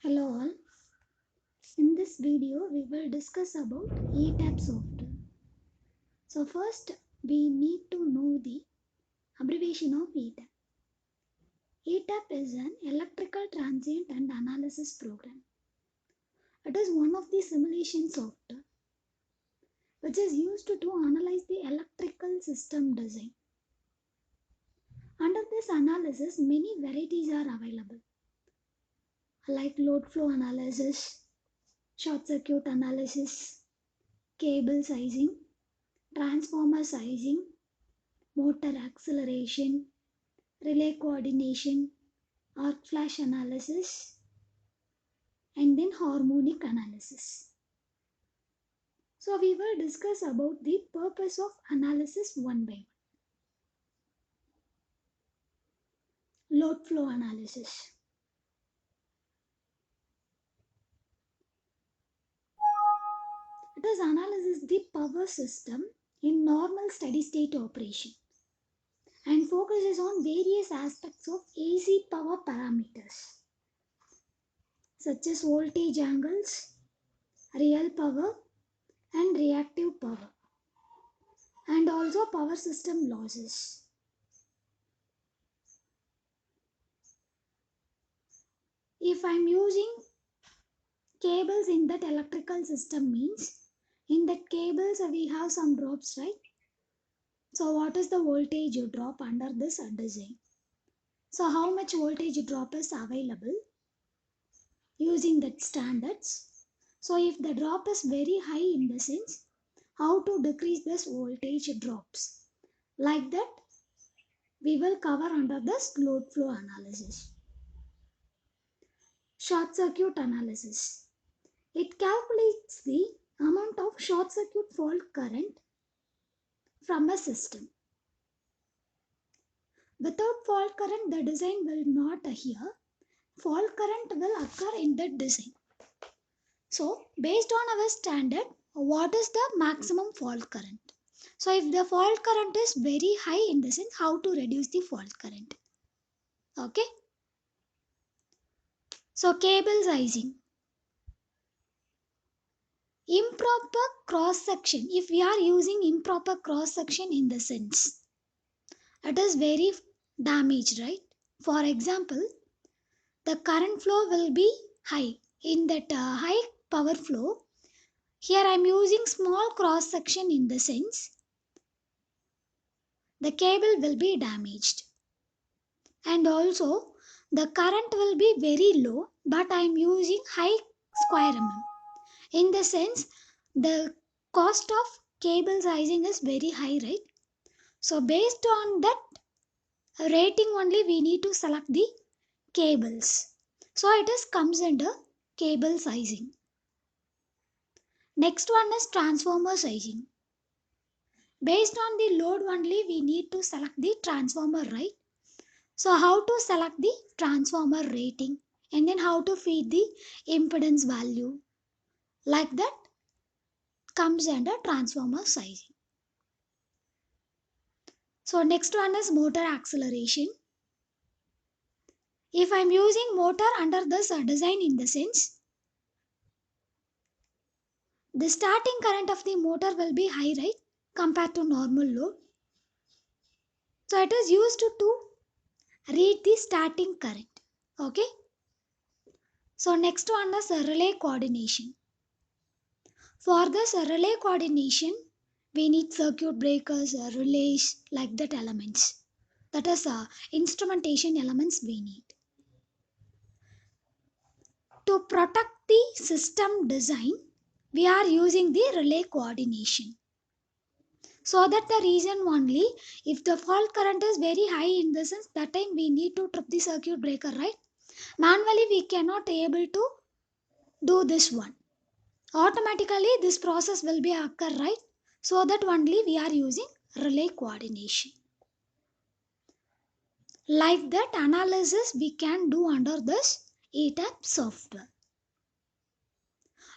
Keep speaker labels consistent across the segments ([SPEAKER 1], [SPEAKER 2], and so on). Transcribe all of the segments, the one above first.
[SPEAKER 1] Hello all. In this video we will discuss about ETAP software. So first we need to know the abbreviation of ETAP. ETAP is an electrical transient and analysis program. It is one of the simulation software which is used to analyze the electrical system design. Under this analysis many varieties are available like load flow analysis, short circuit analysis, cable sizing, transformer sizing, motor acceleration, relay coordination, arc flash analysis, and then harmonic analysis. So we will discuss about the purpose of analysis one by one. Load flow analysis. It is analyzes the power system in normal steady state operation and focuses on various aspects of AC power parameters such as voltage angles, real power and reactive power, and also power system losses. If I'm using cables in that electrical system means in that cables we have some drops, right? So what is the voltage drop under this design? So how much voltage drop is available using that standards? So if the drop is very high in the sense, how to decrease this voltage drops? Like that we will cover under this load flow analysis. Short circuit analysis. It calculates the amount of short circuit fault current from a system. Without fault current, the design will not adhere. Fault current will occur in the design. So, based on our standard, what is the maximum fault current? So, if the fault current is very high in the sense, how to reduce the fault current? Okay. So, cable sizing. Improper cross section. If we are using improper cross section in the sense, it is very damaged, right? For example, the current flow will be high. In that high power flow, here I am using small cross section in the sense the cable will be damaged, and also the current will be very low, but I am using high square mm. In the sense the cost of cable sizing is very high, right? So based on that rating only we need to select the cables. So it is comes under cable sizing. Next one is transformer sizing. Based on the load only we need to select the transformer, right? So how to select the transformer rating and then how to feed the impedance value, like that comes under transformer sizing. So next one is motor acceleration. If I am using motor under this design in the sense, the starting current of the motor will be high, right, compared to normal load. So it is used to read the starting current. Okay. So next one is relay coordination. For this relay coordination, we need circuit breakers, relays, like that elements. That is instrumentation elements we need. To protect the system design, we are using the relay coordination. So that the reason only, if the fault current is very high in the sense, that time we need to trip the circuit breaker, right? Manually we cannot able to do this one. Automatically this process will be occur, right? So that only we are using relay coordination. Like that analysis we can do under this ETAP software.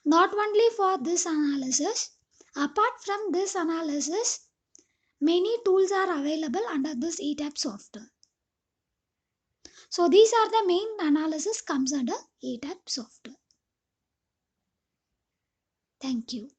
[SPEAKER 1] Not only for this analysis, apart from this analysis, many tools are available under this ETAP software. So these are the main analysis comes under ETAP software. Thank you.